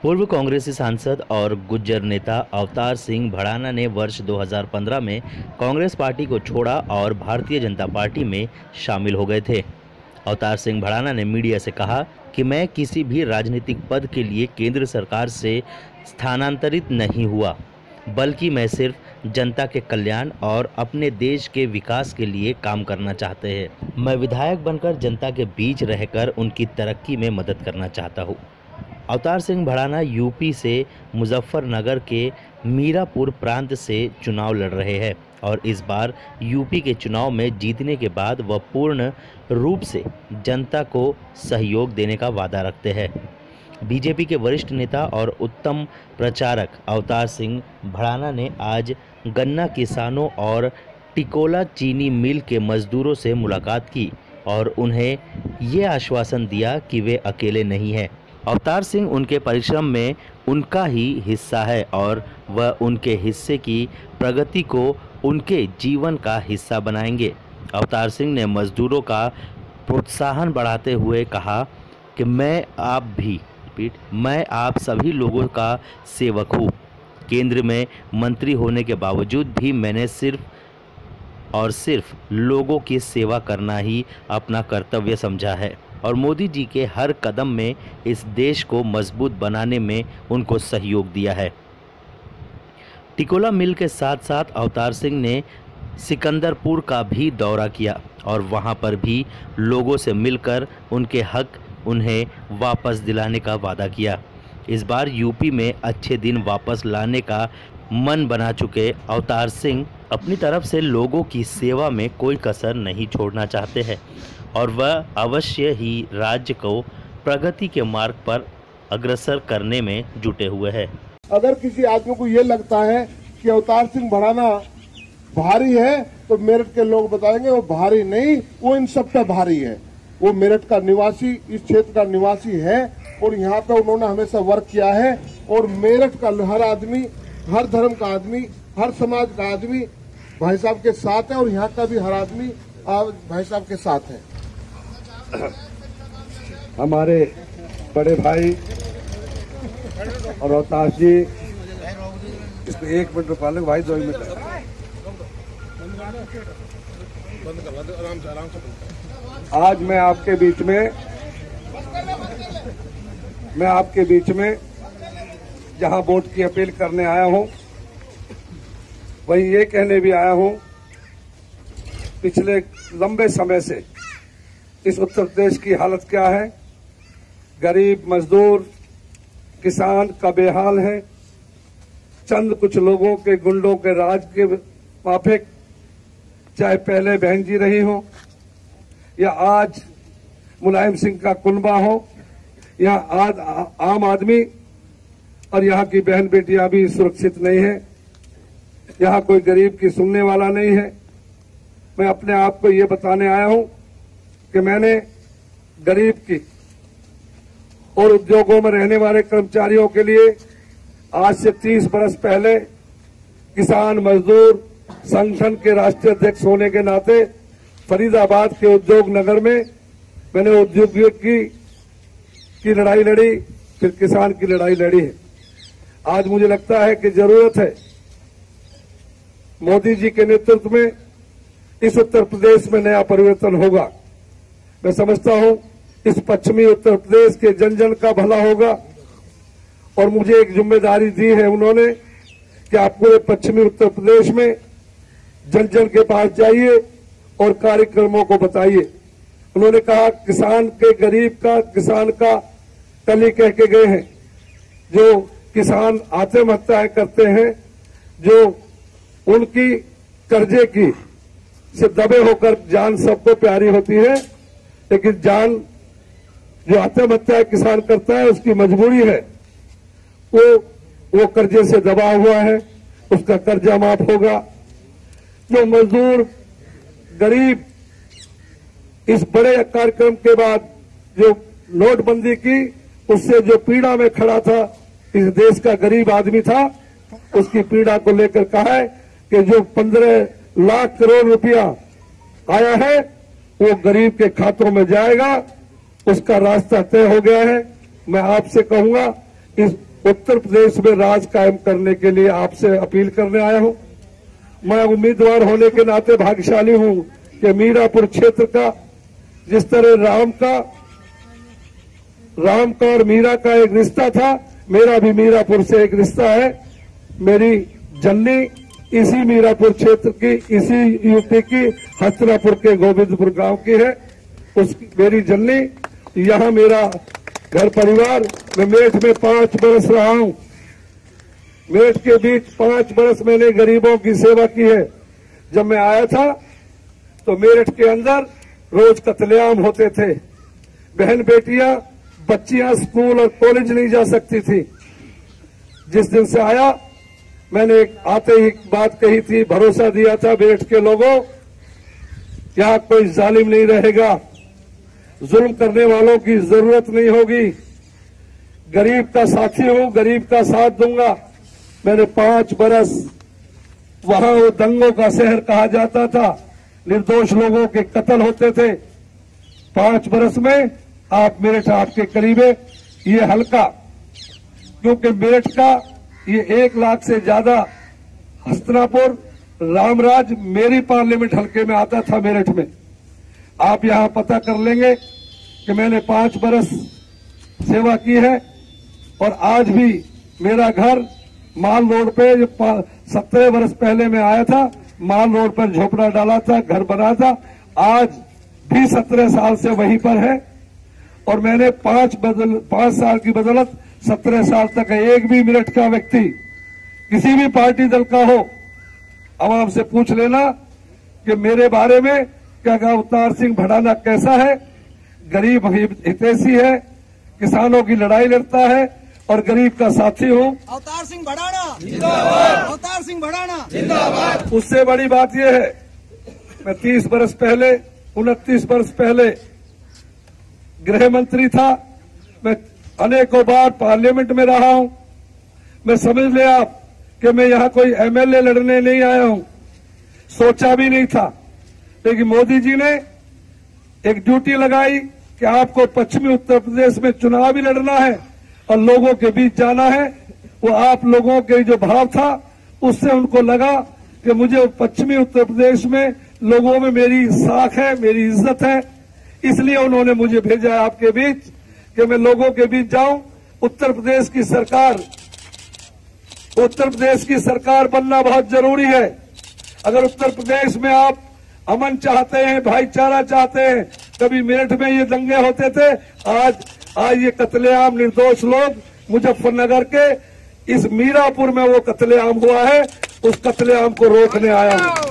पूर्व कांग्रेसी सांसद और गुज्जर नेता अवतार सिंह भड़ाना ने वर्ष 2015 में कांग्रेस पार्टी को छोड़ा और भारतीय जनता पार्टी में शामिल हो गए थे। अवतार सिंह भड़ाना ने मीडिया से कहा कि मैं किसी भी राजनीतिक पद के लिए केंद्र सरकार से स्थानांतरित नहीं हुआ, बल्कि मैं सिर्फ जनता के कल्याण और अपने देश के विकास के लिए काम करना चाहते हैं। मैं विधायक बनकर जनता के बीच रहकर उनकी तरक्की में मदद करना चाहता हूँ। अवतार सिंह भड़ाना यूपी से मुजफ्फरनगर के मीरापुर प्रांत से चुनाव लड़ रहे हैं और इस बार यूपी के चुनाव में जीतने के बाद वह पूर्ण रूप से जनता को सहयोग देने का वादा रखते हैं। बीजेपी के वरिष्ठ नेता और उत्तम प्रचारक अवतार सिंह भड़ाना ने आज गन्ना किसानों और टिकोला चीनी मिल के मजदूरों से मुलाकात की और उन्हें ये आश्वासन दिया कि वे अकेले नहीं हैं। अवतार सिंह उनके परिश्रम में उनका ही हिस्सा है और वह उनके हिस्से की प्रगति को उनके जीवन का हिस्सा बनाएंगे। अवतार सिंह ने मजदूरों का प्रोत्साहन बढ़ाते हुए कहा कि मैं आप सभी लोगों का सेवक हूँ। केंद्र में मंत्री होने के बावजूद भी मैंने सिर्फ और सिर्फ लोगों की सेवा करना ही अपना कर्तव्य समझा है और मोदी जी के हर कदम में इस देश को मजबूत बनाने में उनको सहयोग दिया है। टिकोला मिल के साथ साथ अवतार सिंह ने सिकंदरपुर का भी दौरा किया और वहां पर भी लोगों से मिलकर उनके हक उन्हें वापस दिलाने का वादा किया। इस बार यूपी में अच्छे दिन वापस लाने का मन बना चुके अवतार सिंह अपनी तरफ से लोगों की सेवा में कोई कसर नहीं छोड़ना चाहते हैं और वह अवश्य ही राज्य को प्रगति के मार्ग पर अग्रसर करने में जुटे हुए हैं। अगर किसी आदमी को ये लगता है कि अवतार सिंह भड़ाना भारी है तो मेरठ के लोग बताएंगे वो भारी नहीं, वो इन सब पे भारी है। वो मेरठ का निवासी, इस क्षेत्र का निवासी है और यहाँ पे उन्होंने हमेशा वर्क किया है और मेरठ का हर आदमी, हर धर्म का आदमी, हर समाज का आदमी भाई साहब के साथ है और यहाँ का भी हर आदमी भाई साहब के साथ है। हमारे बड़े भाई और अवतार जी, इसको 1 मिनट रुका लो भाई, 2 मिनट। आज मैं आपके बीच में जहां वोट की अपील करने आया हूं, वहीं ये कहने भी आया हूं, पिछले लंबे समय से इस उत्तर प्रदेश की हालत क्या है। गरीब मजदूर किसान का बेहाल है। चंद कुछ लोगों के गुंडों के राज के माफिक, चाहे पहले बहन जी रही हो या आज मुलायम सिंह का कुनबा हो या आज आम आदमी, और यहाँ की बहन बेटियां भी सुरक्षित नहीं है। यहाँ कोई गरीब की सुनने वाला नहीं है। मैं अपने आप को ये बताने आया हूं कि मैंने गरीब की और उद्योगों में रहने वाले कर्मचारियों के लिए आज से 30 बरस पहले किसान मजदूर संगठन के राष्ट्रीय अध्यक्ष होने के नाते फरीदाबाद के उद्योग नगर में मैंने उद्योगियों की लड़ाई लड़ी, फिर किसान की लड़ाई लड़ी है। आज मुझे लगता है कि जरूरत है मोदी जी के नेतृत्व में इस उत्तर प्रदेश में नया परिवर्तन होगा। मैं समझता हूं इस पश्चिमी उत्तर प्रदेश के जन जन का भला होगा और मुझे एक जिम्मेदारी दी है उन्होंने कि आप पूरे पश्चिमी उत्तर प्रदेश में जन जन के पास जाइए और कार्यक्रमों को बताइए। उन्होंने कहा किसान के गरीब का, किसान का कल ही कह के गए हैं, जो किसान आत्महत्याएं करते हैं, जो उनकी कर्जे की से दबे होकर जान सबको प्यारी होती है, लेकिन जान जो आत्महत्या किसान करता है उसकी मजबूरी है। वो कर्जे से दबा हुआ है, उसका कर्जा माफ होगा। जो मजदूर गरीब इस बड़े कार्यक्रम के बाद जो नोटबंदी की, उससे जो पीड़ा में खड़ा था, इस देश का गरीब आदमी था, उसकी पीड़ा को लेकर कहा है कि जो 15 लाख करोड़ रुपया आया है वो गरीब के खातों में जाएगा, उसका रास्ता तय हो गया है। मैं आपसे कहूंगा इस उत्तर प्रदेश में राज कायम करने के लिए आपसे अपील करने आया हूं। मैं उम्मीदवार होने के नाते भाग्यशाली हूं कि मीरापुर क्षेत्र का जिस तरह राम का और मीरा का एक रिश्ता था, मेरा भी मीरापुर से एक रिश्ता है। मेरी जननी इसी मीरापुर क्षेत्र की, इसी यूपी की हस्तिनापुर के गोविंदपुर गांव की है। मेरी जननी, यहाँ मेरा घर परिवार। मैं मेरठ में 5 बरस रहा हूं। मेरठ के बीच 5 बरस मैंने गरीबों की सेवा की है। जब मैं आया था तो मेरठ के अंदर रोज कत्लेआम होते थे। बहन बेटियां, बच्चियां स्कूल और कॉलेज नहीं जा सकती थी। जिस दिन से आया, मैंने आते ही बात कही थी, भरोसा दिया था मेरठ के लोगों, यहां कोई जालिम नहीं रहेगा, जुल्म करने वालों की जरूरत नहीं होगी, गरीब का साथी हूं, गरीब का साथ दूंगा। मैंने 5 बरस वहां, वो दंगों का शहर कहा जाता था, निर्दोष लोगों के कत्ल होते थे। 5 बरस में आप मेरठ आपके करीब है। ये हल्का, क्योंकि मेरठ का ये 1 लाख से ज्यादा हस्तिनापुर, रामराज मेरी पार्लियामेंट हल्के में आता था मेरठ में। आप यहां पता कर लेंगे कि मैंने 5 बरस सेवा की है। और आज भी मेरा घर माल रोड पे, जो 17 बरस पहले मैं आया था, माल रोड पर झोपड़ा डाला था, घर बना था, आज भी 17 साल से वहीं पर है। और मैंने 5 साल की बदौलत 17 साल तक एक भी मेरठ का व्यक्ति किसी भी पार्टी दल का हो, आवाम से पूछ लेना कि मेरे बारे में क्या अवतार सिंह भड़ाना कैसा है। गरीब हितैषी है, किसानों की लड़ाई लड़ता है और गरीब का साथी हूं। अवतार सिंह भड़ाना जिंदाबाद, अवतार सिंह भड़ाना जिंदाबाद। उससे बड़ी बात यह है, मैं 30 बरस पहले, 29 बरस पहले गृह मंत्री था। मैं अनेकों बार पार्लियामेंट में रहा हूं। मैं समझ ले आप कि मैं यहां कोई एमएलए लड़ने नहीं आया हूं, सोचा भी नहीं था। लेकिन मोदी जी ने एक ड्यूटी लगाई कि आपको पश्चिमी उत्तर प्रदेश में चुनाव भी लड़ना है और लोगों के बीच जाना है। वो आप लोगों के जो भाव था, उससे उनको लगा कि मुझे पश्चिमी उत्तर प्रदेश में लोगों में मेरी साख है, मेरी इज्जत है, इसलिए उन्होंने मुझे भेजा है आपके बीच कि मैं लोगों के बीच जाऊं। उत्तर प्रदेश की सरकार बनना बहुत जरूरी है। अगर उत्तर प्रदेश में आप अमन चाहते हैं, भाईचारा चाहते हैं, कभी मेरठ में ये दंगे होते थे, आज ये कत्लेआम निर्दोष लोग मुजफ्फरनगर के इस मीरापुर में वो कत्लेआम हुआ है, उस कत्लेआम को रोकने आया हूं।